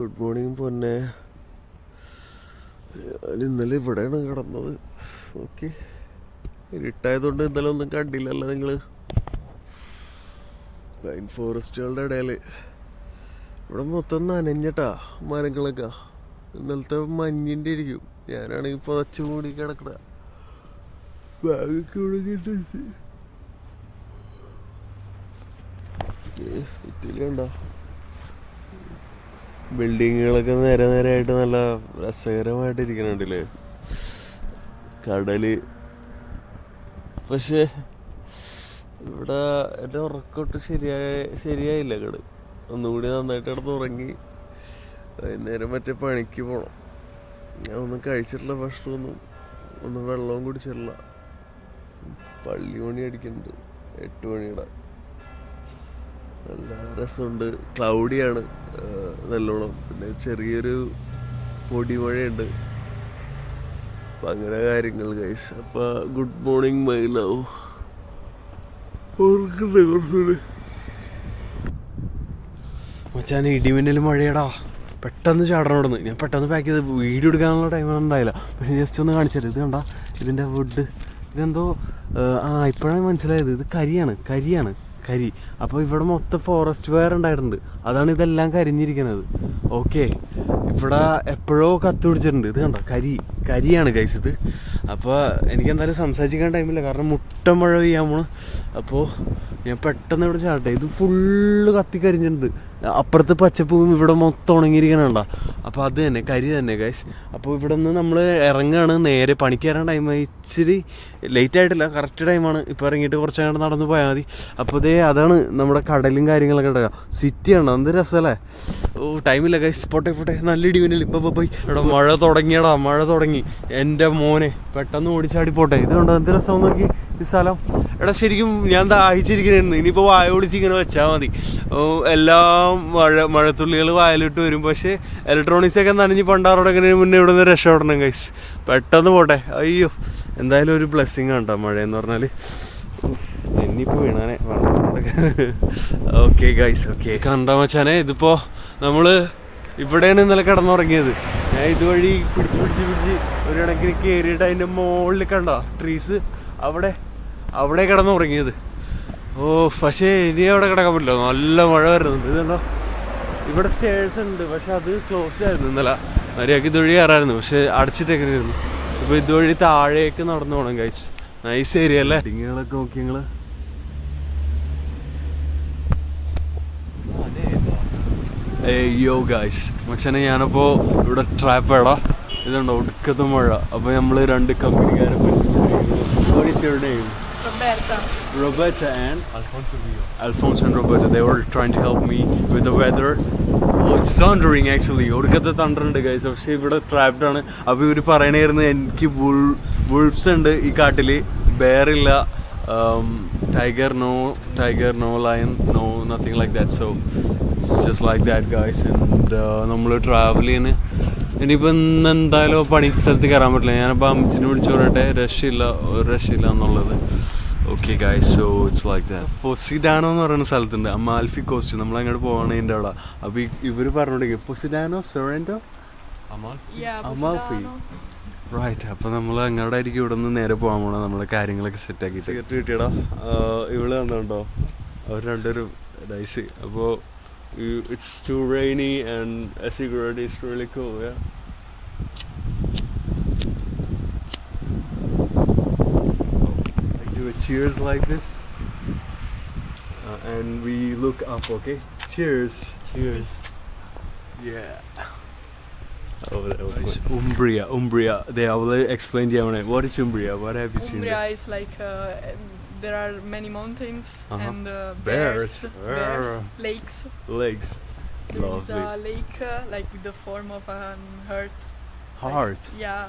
Good morning പൊന്നെ. ഞാൻ ഇന്നലെ ഇവിടെയാണ് കിടന്നത്. ഓക്കെ, ഇരുട്ടായതുകൊണ്ട് ഇന്നലെ ഒന്നും കണ്ടില്ലല്ലോ നിങ്ങൾ. പൈൻ ഫോറസ്റ്റുകളുടെ ഇടയിൽ ഇവിടെ മൊത്തം നനഞ്ഞിട്ടാ മരങ്ങളൊക്കെ. ഇന്നലത്തെ മഞ്ഞിൻ്റെ ഇരിക്കും. ഞാനാണെങ്കിൽ പുതച്ച് മൂടി കിടക്കണ ബാഗൊക്കെ ഉണങ്ങിട്ട് ഇറ്റലി ഉണ്ടോ. ബിൽഡിങ്ങുകളൊക്കെ നേരെ നേരെയായിട്ട് നല്ല രസകരമായിട്ട് ഇരിക്കണുണ്ടല്ലേ, കടല്. പക്ഷേ ഇവിടെ എൻ്റെ ഉറക്കമൊട്ട് ശരിയായില്ല. ഒന്നുകൂടി നന്നായിട്ട് കിടന്ന് ഉറങ്ങി. വൈകുന്നേരം മറ്റേ പണിക്ക് പോകണം. ഞാൻ ഒന്നും കഴിച്ചിട്ടില്ല, ഒന്നും വെള്ളവും കുടിച്ചിട്ടില്ല. പള്ളി മണി അടിക്കുന്നുണ്ട്, 8 മണിയുടെ. നല്ല രസമുണ്ട്. ക്ലൗഡിയാണ് നല്ലോണം. പിന്നെ ചെറിയൊരു പൊടിമഴയുണ്ട്. അപ്പം അങ്ങനെ കാര്യങ്ങൾ ഗൈസ്. അപ്പം ഗുഡ് മോർണിംഗ് മൈ ലവ്. ഓർക്കണ്ടേ കുറച്ചുകൂടി മച്ചാൻ, ഇടിമിന്നൽ മഴയടാ. പെട്ടെന്ന് ചാടണം അവിടെ നിന്ന്. ഞാൻ പെട്ടെന്ന് പാക്ക് ചെയ്ത് വീഡിയോ എടുക്കാനുള്ള ടൈമൊന്നും ഉണ്ടായില്ല. പക്ഷെ ജസ്റ്റ് ഒന്ന് കാണിച്ചത് ഇത് കണ്ട, ഇതിൻ്റെ വുഡ് ഇതെന്തോ ഇപ്പോഴാണ് മനസ്സിലായത്. ഇത് കരി. അപ്പോൾ ഇവിടെ മൊത്തം ഫോറസ്റ്റ് ഫയർ ഉണ്ടായിട്ടുണ്ട്. അതാണ് ഇതെല്ലാം കരിഞ്ഞിരിക്കുന്നത്. ഓക്കെ, ഇവിടെ എപ്പോഴോ കത്ത് പിടിച്ചിട്ടുണ്ട്. ഇത് കണ്ടോ, കരിയാണ് ഗൈസ് ഇത്. അപ്പോൾ എനിക്കെന്തായാലും സംസാരിക്കാൻ ടൈമില്ല, കാരണം മുട്ട മഴ പെയ്യാൻ പോണ്. അപ്പോൾ ഞാൻ പെട്ടെന്ന് ഇവിടെ ചാട്ടെ. ഇത് ഫുള്ള് കത്തിക്കരിഞ്ഞിട്ടുണ്ട്. അപ്പുറത്ത് പച്ചപ്പൂവും ഇവിടെ മൊത്തം ഉണങ്ങിയിരിക്കണുണ്ടോ. അപ്പോൾ അത് തന്നെ കരി തന്നെ ഗൈസ്. അപ്പോൾ ഇവിടെ നിന്ന് നമ്മൾ ഇറങ്ങുകയാണ്. നേരെ പണിക്ക് കയറാൻ ടൈമായി. ഇച്ചിരി ലേറ്റ് ആയിട്ടില്ല, കറക്റ്റ് ടൈമാണ്. ഇപ്പോൾ ഇറങ്ങിയിട്ട് കുറച്ചങ്ങോട്ട് നടന്ന് പോയാൽ മതി. അപ്പോൾ അതാണ് നമ്മുടെ കടലും കാര്യങ്ങളൊക്കെ ഉണ്ടാകുക. സിറ്റിയാണ്, എന്ത് രസമല്ലേ. ടൈമില്ല ഗൈസ്. പോട്ടെ നല്ല ഇടിമിന്നൽ. ഇപ്പോൾ പോയി ഇവിടെ മഴ തുടങ്ങി. എൻ്റെ മോനെ പെട്ടെന്ന് ഓടിച്ചാടി പോട്ടെ. ഇത് കണ്ടോ എന്ത് രസം നോക്കി ഈ സ്ഥലം. ശരിക്കും ഞാൻ ദാഹിച്ചിരിക്കുന്നു. ഇനിയിപ്പോൾ വായ ഓടിച്ച് ഇങ്ങനെ വെച്ചാൽ മതി. എല്ലാം മഴത്തുള്ളികൾ വായലിട്ട് വരും. പക്ഷേ ഇലക്ട്രോണിക്സൊക്കെ നനഞ്ഞ് പണ്ടാറോടെങ്ങനെ മുന്നേ ഇവിടെ നിന്ന് രക്ഷപ്പെടണം ഗൈസ്. പെട്ടെന്ന് പോട്ടെ. അയ്യോ, എന്തായാലും ഒരു ബ്ലെസ്സിങ് ആണ് കേട്ടോ മഴയെന്ന് പറഞ്ഞാൽ. എന്നിപ്പോൾ വീണാനെ ഓക്കെ ഗൈസ്. ഓക്കെ, കണ്ടോ മച്ചാനെ, ഇതിപ്പോൾ നമ്മൾ ഇവിടെയാണ് ഇന്നലെ കിടന്നുറങ്ങിയത്. ഞാൻ ഇതുവഴി പിടിച്ച് ഒരു കണക്കിന് കയറിയിട്ട് അതിൻ്റെ മുകളിൽ കണ്ടോ ട്രീസ്, അവിടെ കിടന്നുറങ്ങിയത്. പക്ഷേ ഇനി അവിടെ കിടക്കാൻ പറ്റില്ല, നല്ല മഴ വരുന്നുണ്ട്. ഇതുണ്ടോ, ഇവിടെ സ്റ്റേഴ്സ് ഉണ്ട്, പക്ഷെ അത് ക്ലോസ്ഡ് ആയിരുന്നു ഇന്നലെ. മര്യാദക്ക് ഇതുവഴി കയറായിരുന്നു, പക്ഷെ അടച്ചിട്ടേക്കായിരുന്നു. ഇപ്പോൾ ഇതുവഴി താഴേക്ക് നടന്നു പോകണം ഗൈസ്. നൈസ് ഏരിയ അല്ലേ. ിങ്ങളൊക്കെ നോക്കി നിങ്ങള്. യോ ഗൈസ്, മച്ചാനെ ഞാനപ്പോൾ ഇവിടെ ട്രാപ്പ് ഇടാ. ഇതുണ്ടോ ഒടുക്കത്തെ മഴ. അപ്പോൾ നമ്മൾ 2 കമ്പനിക്കാരെ Roberta and Alfonso and Roberta. They were trying to help me with the weather. It's thundering actually. ഒടുക്കത്തെ തണ്ടർ ഉണ്ട് ഗൈസ്. പക്ഷേ ഇവിടെ ട്രാപ്ഡ് ആണ്. അപ്പോൾ ഇവർ പറയണായിരുന്നു എനിക്ക് വുൾഫ്സ് ഉണ്ട് ഈ കാട്ടിൽ, ബെയറില്ല, tiger no lion no nothing like that. So it's just like that guys. And നമ്മൾ ട്രാവൽ ചെയ്യുന്ന ഇനിയിപ്പോൾ ഇന്ന് എന്തായാലും പണിക്ക് സ്ഥലത്ത് കയറാൻ പറ്റില്ല. ഞാനിപ്പോൾ അമ്മച്ചിനെ വിളിച്ചു പറയട്ടെ, രക്ഷയില്ല എന്നുള്ളത്. Okay guys, so it's like that. Positano എന്ന് പറയുന്ന സ്ഥലത്തുണ്ട്, അമാൽഫി കോസ്റ്റ്. നമ്മൾ അങ്ങോട്ട് പോകണതിൻ്റെ അവിടെ. അപ്പോൾ ഇവർ പറഞ്ഞോണ്ടെങ്കിൽ പൊസിഡാനോ സൊറൻറ്റോ അമാൽഫി റൈറ്റ്. അപ്പോൾ നമ്മൾ അങ്ങോട്ടായിരിക്കും ഇവിടെ നിന്ന് നേരെ പോകാൻ പോകണം. നമ്മളെ കാര്യങ്ങളൊക്കെ സെറ്റാക്കി. സിഗരറ്റ് കിട്ടിയടാ. ഇവള് വന്നിട്ടുണ്ടോ, അവർ രണ്ടുപേരും നൈസ്. അപ്പോൾ it's too rainy and a cigarette is really cool, yeah. I do a cheers like this, and we look up, okay? Cheers. Yeah. Oh, that was nice. Umbria. They will explain to you what is Umbria. What have you seen? Umbria is like there are many mountains and bears, lakes. There is a lake like with the form of a heart. Like, yeah.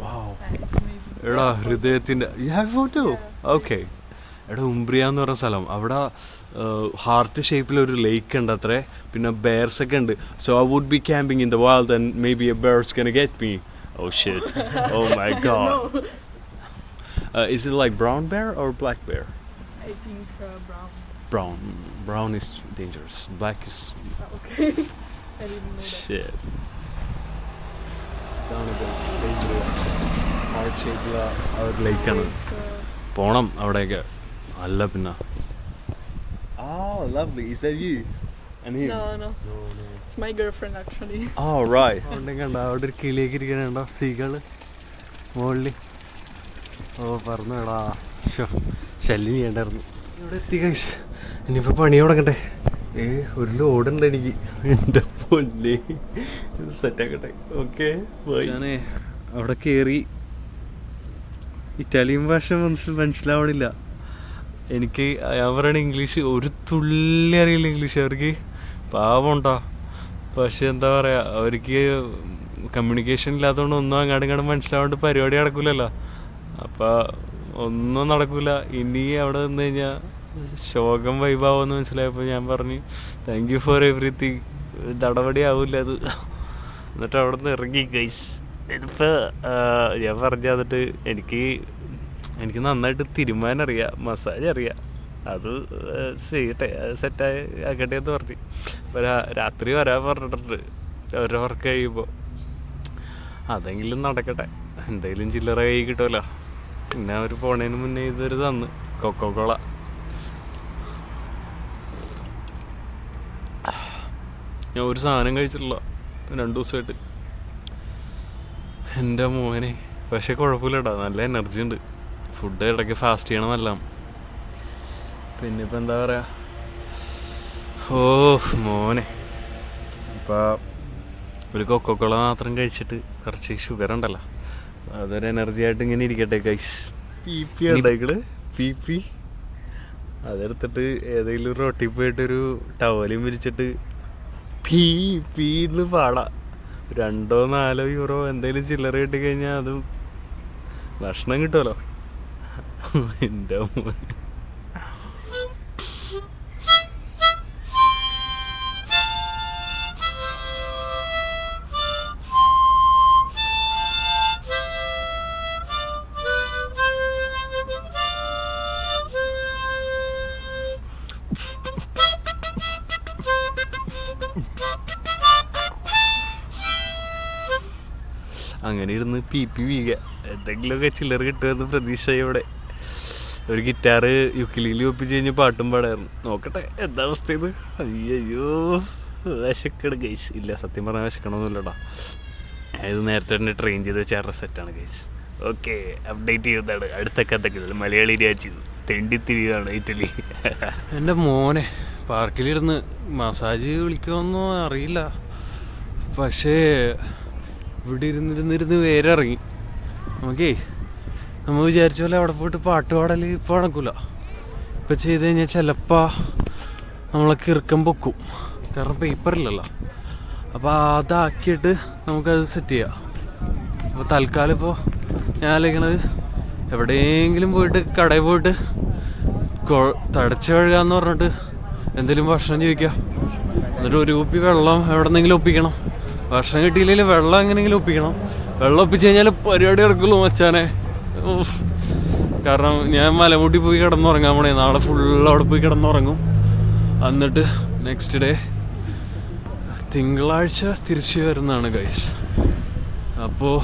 Wow. എടാ ഹൃദയത്തിൻ്റെ you have photo? Okay. എടാ Umbria എന്ന് പറഞ്ഞ സ്ഥലം, അവിടെ heart ഷേപ്പിലൊരു ലേക്ക് ഉണ്ട് അത്രേ. പിന്നെ ബെയർസ് ഒക്കെ ഉണ്ട്. So I would be camping in the wild and maybe a bears ഗonna get me. Oh shit. Oh my god. No. Is it like brown bear or black bear? I think brown. Brown is dangerous. Black is Okay. I didn't know that. Shit. Heart ഷേപ്പിലുള്ള ആ ഒരു ലേക്കാണ്. പോണം അവിടെയൊക്കെ. അല്ല പിന്നെ No. It's my girlfriend actually. അവിടെ കണ്ട അവിടെ ഒരു കിളിയൊക്കെ ഇരിക്കണ സീകള് മുകളിൽ. ഓ പറഞ്ഞടാ, ശല്യം ചെയ്യണ്ടായിരുന്നു. ഇവിടെ എത്തി ഗൈസ്. ഇനിയിപ്പോൾ പണി തുടങ്ങട്ടെ. ഒരു ലോഡുണ്ട് എനിക്ക്. എൻ്റെ പൊന്നെ, സെറ്റാക്കട്ടെ. ഓക്കെ, ഞാനേ അവിടെ കയറി. ഇറ്റാലിയൻ ഭാഷ മനസ്സിലാവണില്ല എനിക്ക്. ഞാൻ പറയണ ഇംഗ്ലീഷ് ഒരു തുള്ളി അറിയില്ല ഇംഗ്ലീഷ്. അവർക്ക് പാവമുണ്ടോ, പക്ഷെ എന്താ പറയുക, അവർക്ക് കമ്മ്യൂണിക്കേഷൻ ഇല്ലാത്തതുകൊണ്ട് ഒന്നും അങ്ങോട്ടും മനസ്സിലാവാണ്ട് പരിപാടി നടക്കില്ലല്ലോ. അപ്പോൾ ഒന്നും നടക്കില്ല. ഇനി അവിടെ നിന്ന് കഴിഞ്ഞാൽ ശോകം വൈഭാവെന്ന് മനസ്സിലായപ്പോൾ ഞാൻ പറഞ്ഞു താങ്ക് യു ഫോർ എവറിത്തിങ്. നടപടി ആവില്ല അത്. എന്നിട്ട് അവിടെ നിന്ന് ഇറങ്ങി ഗൈസ്. ഇതിപ്പോൾ ഞാൻ പറഞ്ഞു തന്നിട്ട് എനിക്ക് നന്നായിട്ട് തിരുമാനറിയാം, മസാജ് അറിയാം. അത് ചെയ്യട്ടെ, അത് സെറ്റായി ആക്കട്ടെ എന്ന് പറഞ്ഞു. അപ്പോൾ രാത്രി വരാൻ പറഞ്ഞിട്ടുണ്ട് ഓരോ വർക്ക് കഴിയുമ്പോൾ. അതെങ്കിലും നടക്കട്ടെ, എന്തെങ്കിലും ചില്ലറ കൈ കിട്ടുമല്ലോ. പിന്നെ അവർ പോണതിന് മുന്നേ ഇതൊരു തന്ന് കൊക്കോക്കോള. ഞാൻ ഒരു സാധനം കഴിച്ചിട്ടില്ല 2 ദിവസമായിട്ട്. എൻ്റെ മോനെ, പക്ഷേ കുഴപ്പമില്ലടാ, നല്ല എനർജി ഉണ്ട്. ഫുഡ് ഇടയ്ക്ക് ഫാസ്റ്റ് ചെയ്യണം നല്ല. പിന്നെ ഇപ്പം എന്താ പറയുക, ഓ മോനെ, ഇപ്പോൾ ഒരു കൊക്കോക്കോള മാത്രം കഴിച്ചിട്ട് കുറച്ച് ഷുഗർ ഉണ്ടല്ലോ, അതൊരു എനർജി ആയിട്ട് ഇങ്ങനെ ഇരിക്കട്ടെ ഗൈസ്. പി ഉണ്ടായിക്കണ് പി അതെടുത്തിട്ട് ഏതെങ്കിലും റൊട്ടി പോയിട്ടൊരു ടവലും വിരിച്ചിട്ട് പീന്ന് പാടാം. 2-4 യൂറോ എന്തെങ്കിലും ചില്ലറ കിട്ടിക്കഴിഞ്ഞാൽ അത് ഭക്ഷണം കിട്ടുമല്ലോ. എൻ്റെ അങ്ങനെ ഇരുന്ന് പി വീഴുക. എന്തെങ്കിലുമൊക്കെ ചില്ലറ കിട്ടുമെന്ന് പ്രതീക്ഷയോടെ ഒരു ഗിറ്റാറ് യുക്കിലിയിൽ ഒപ്പിച്ച് കഴിഞ്ഞ് പാട്ടും പാടായിരുന്നു. നോക്കട്ടെ എന്താ അവസ്ഥ ഇത്. അയ്യോ വിശക്കണ് ഗൈസ്. ഇല്ല, സത്യം പറഞ്ഞാൽ വിശക്കണമെന്നില്ലടാ. ഇത് നേരത്തെ തന്നെ ട്രെയിൻ ചെയ്ത് വെച്ചാൽ സെറ്റാണ് ഗൈസ്. ഓക്കെ, അപ്ഡേറ്റ് ചെയ്തതാണ്. അടുത്ത കഥകൾ മലയാളി രാജ്യം തെണ്ടിത്തിരിയാണ് ഇറ്റലി. എൻ്റെ മോനെ പാർക്കിലിരുന്ന് മസാജ് വിളിക്കുമെന്നോ അറിയില്ല, പക്ഷേ ഇവിടെ ഇരുന്നിരുന്നിരുന്ന് വേറെ ഇറങ്ങി. ഓക്കേ, നമ്മൾ വിചാരിച്ച പോലെ അവിടെ പോയിട്ട് പാട്ട് പാടൽ ഇപ്പോൾ നടക്കില്ല. ഇപ്പം ചെയ്ത് കഴിഞ്ഞാൽ ചിലപ്പോൾ നമ്മളെ കിറുക്കം പൊക്കും, കാരണം പേപ്പറില്ലല്ലോ. അപ്പോൾ അതാക്കിയിട്ട് നമുക്കത് സെറ്റ് ചെയ്യാം. അപ്പോൾ തൽക്കാലം ഇപ്പോൾ ഞാൻ ആലോചിക്കണത് എവിടെയെങ്കിലും പോയിട്ട് കടയിൽ പോയിട്ട് തടച്ച് കഴുകാന്ന് പറഞ്ഞിട്ട് എന്തെങ്കിലും ഭക്ഷണം ചോദിക്കുക. എന്നിട്ട് ഒരു കുപ്പി വെള്ളം എവിടെ നിന്നെങ്കിലും ഒപ്പിക്കണം. ഭക്ഷണം കിട്ടിയില്ലെങ്കിൽ വെള്ളം എങ്ങനെയെങ്കിലും ഒപ്പിക്കണം. വെള്ളം ഒപ്പിച്ച് കഴിഞ്ഞാൽ പരിപാടി നടക്കുള്ളൂ മച്ചാനെ. കാരണം ഞാൻ മലമുട്ടി പോയി കിടന്നുറങ്ങാൻ പോണേ. നാളെ ഫുള്ള് അവിടെ പോയി കിടന്നുറങ്ങും. എന്നിട്ട് നെക്സ്റ്റ് ഡേ തിങ്കളാഴ്ച തിരിച്ചു വരുന്നതാണ് ഗൈസ്. അപ്പോൾ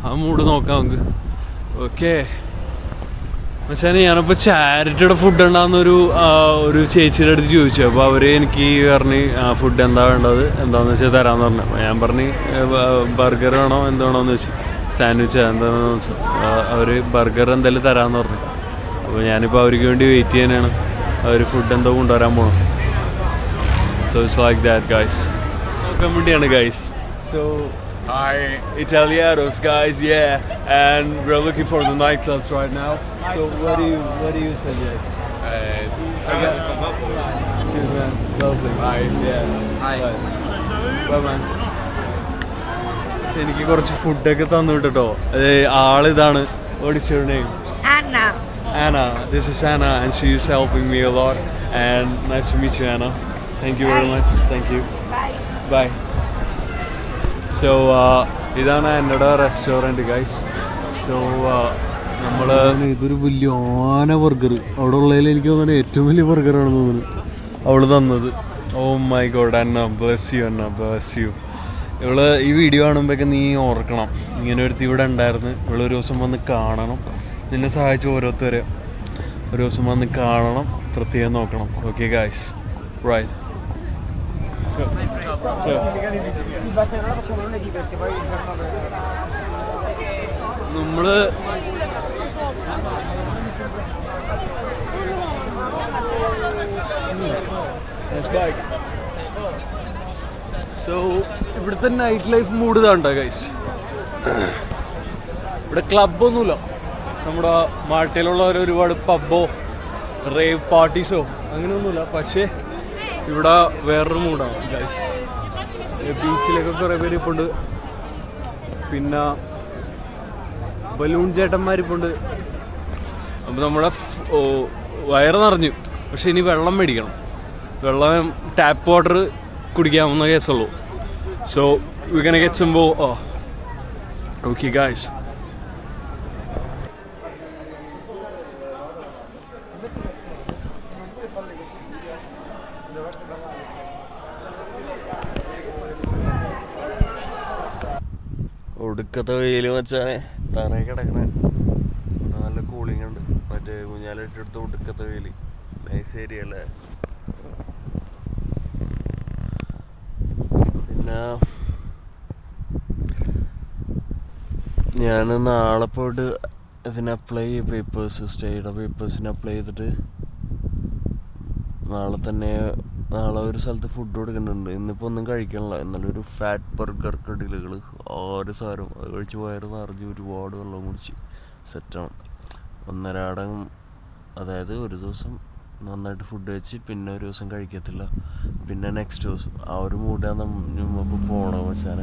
ആ മൂഡ് നോക്കാം നമുക്ക്. ഓക്കെ മച്ചാനെ, ഞാനിപ്പോൾ ചാരിറ്റിയുടെ ഫുഡ് ഉണ്ടാകുന്നൊരു ചേച്ചിയുടെ അടുത്ത് ചോദിച്ചു. അപ്പോൾ അവർ എനിക്ക് പറഞ്ഞ് ഫുഡ് എന്താ വേണ്ടത്, എന്താണെന്ന് വെച്ചാൽ തരാമെന്ന് പറഞ്ഞു. അപ്പോൾ ഞാൻ പറഞ്ഞ് ബർഗർ വേണോ എന്താണോന്ന് വെച്ച്, സാൻഡ്വിച്ച് എന്താണെന്ന് വെച്ചാൽ അവർ ബർഗർ എന്തായാലും തരാമെന്ന് പറഞ്ഞു. അപ്പോൾ ഞാനിപ്പോൾ അവർക്ക് വേണ്ടി വെയിറ്റ് ചെയ്യാനാണ്. അവർ ഫുഡ് എന്തോ കൊണ്ടുവരാൻ പോകണം. So it's like that guys. നോക്കാൻ വേണ്ടിയാണ് guys. So hi Italianos guys, yeah, and we're looking for the nightclubs right now. So what do you suggest? Cheers man, lovely. Bye. Yeah. Hi. Bye man. എനിക്ക് കുറച്ച് ഫുഡൊക്കെ തന്നു കേട്ടോ. ആളിതാണ്. What is your name? Anna. This is Anna and she is helping me a lot, and nice to meet you Anna. Thank you very much. Thank you. Bye. So ഇതാണ് എന്നോട് restaurant guys. So നമ്മൾ ഇതൊരു വലിയ ആന burger അവിടെ ഉള്ളതിൽ എനിക്ക് തോന്നുന്നത് ഏറ്റവും വലിയ ബർഗറാണെന്ന് തോന്നുന്നു അവൾ തന്നത്. Oh my god Anna bless you. ഇവള് ഈ വീഡിയോ കാണുമ്പോഴൊക്കെ നീ ഓർക്കണം, ഇങ്ങനെ ഒരുത്തി ഇവിടെ ഉണ്ടായിരുന്നു, ഇവള് ഒരു ദിവസം വന്ന് കാണണം. നിന്നെ സഹായിച്ച ഓരോരുത്തരെ ഒരു ദിവസം വന്ന് കാണണം, പ്രത്യേകം നോക്കണം. Okay guys, right. നമ്മള് സോ ഇവിടുത്തെ നൈറ്റ് ലൈഫ് മൂഡ് ഇതാണ്ടോ ഗൈസ്. ഇവിടെ ക്ലബൊന്നുമില്ല, നമ്മുടെ മാൾട്ടയിലുള്ള ഒരുപാട് പബ്ബോ റേവ് പാർട്ടീസോ അങ്ങനെയൊന്നുമില്ല. പക്ഷേ ഇവിടെ വേറൊരു മൂഡാണ് ഗൈസ്. ബീച്ചിലൊക്കെ കുറേ പേര് ഇപ്പോൾ ഉണ്ട്, പിന്നെ ബലൂൺ ചേട്ടന്മാരിപ്പോൾ. അപ്പോൾ നമ്മളെ വയറ് നിറഞ്ഞു, പക്ഷെ ഇനി വെള്ളം മേടിക്കണം. വെള്ളം ടാപ്പ് വാട്ടർ കുടിക്കാവുന്ന കേസുള്ളൂ. So we gonna get some water. Okay guys. ഒടുക്കത്തെ വെയിൽ വെച്ചാൽ തറയെ കിടക്കണ നല്ല കൂളിംഗ് ഉണ്ട്. മറ്റേ കുഞ്ഞാലിട്ടെടുത്ത് ഒടുക്കത്തെ വെയിൽ. നൈസ് ഏരിയ അല്ലേ. പിന്നെ ഞാൻ നാളെ പോയിട്ട് ഇതിന് അപ്ലൈ ചെയ്യും, പേപ്പേഴ്സ്, സ്റ്റേയുടെ പേപ്പേഴ്സിന് അപ്ലൈ ചെയ്തിട്ട് നാളെ ഒരു സ്ഥലത്ത് ഫുഡ് കൊടുക്കുന്നുണ്ട്. ഇന്നിപ്പോൾ ഒന്നും കഴിക്കണില്ല. എന്നാലും ഒരു ഫാറ്റ് ബർഗർ കടിലുകൾ 6 സാധനം അത് കഴിച്ച് വയറ് നിറഞ്ഞ് ഒരുപാട് വെള്ളം കുടിച്ച് സെറ്റാണ്. ഒന്നരാടം, അതായത് ഒരു ദിവസം നന്നായിട്ട് ഫുഡ് കഴിച്ച് പിന്നെ ഒരു ദിവസം കഴിക്കത്തില്ല, പിന്നെ നെക്സ്റ്റ് ദിവസം ആ ഒരു മൂഡാണ് നമ്മളിപ്പോൾ പോകണം വെച്ചാൽ.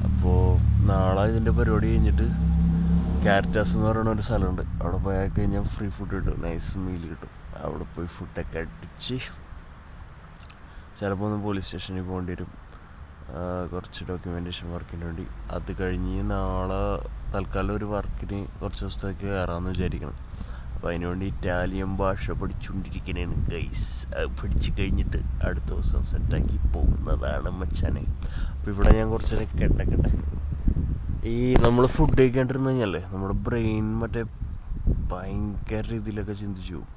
അപ്പോൾ നാളെ ഇതിൻ്റെ പരിപാടി കഴിഞ്ഞിട്ട് കാരിറ്റാസ് എന്ന് പറയുന്ന ഒരു സ്ഥലമുണ്ട്, അവിടെ പോയാൽ കഴിഞ്ഞാൽ ഫ്രീ ഫുഡ് കിട്ടും, നൈസ് മീൽ കിട്ടും. അവിടെ പോയി ഫുഡൊക്കെ അടിച്ച് ചിലപ്പോൾ ഒന്ന് പോലീസ് സ്റ്റേഷനിൽ പോകേണ്ടി വരും, കുറച്ച് ഡോക്യുമെൻറ്റേഷൻ വർക്കിന് വേണ്ടി. അത് കഴിഞ്ഞ് നാളെ തൽക്കാലം ഒരു വർക്കിന് കുറച്ച് ദിവസത്തേക്ക് കയറാമെന്ന് വിചാരിക്കണം. അപ്പോൾ അതിനുവേണ്ടി ഇറ്റാലിയൻ ഭാഷ പഠിച്ചുകൊണ്ടിരിക്കുന്നതാണ് ഗൈസ്. അത് പഠിച്ച് കഴിഞ്ഞിട്ട് അടുത്ത ദിവസം സെറ്റാക്കി പോകുന്നതാണ് മച്ചാനെ. അപ്പോൾ ഇവിടെ ഞാൻ കുറച്ച് കേട്ടെ ഈ നമ്മൾ ഫുഡ് കഴിക്കാണ്ടിരുന്ന് കഴിഞ്ഞാലേ നമ്മുടെ ബ്രെയിൻ മറ്റേ ഭയങ്കര രീതിയിലൊക്കെ ചിന്തിച്ചു പോകും.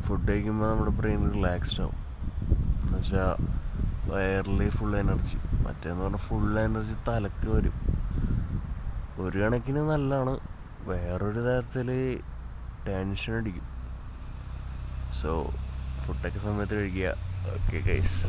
ഫുഡ് കഴിക്കുമ്പോൾ നമ്മുടെ ബ്രെയിൻ റിലാക്സ്ഡ് ആവും. എന്നുവെച്ചാൽ വയറിൽ ഫുൾ എനർജി, മറ്റേന്ന് പറഞ്ഞാൽ ഫുൾ എനർജി തലക്ക് വരും. ഒരു കണക്കിന് നല്ലതാണ്, വേറൊരു തരത്തിൽ ടെൻഷൻ അടിക്കും. സോ ഫുഡൊക്കെ സമയത്ത് കഴിക്കുക. Okay guys.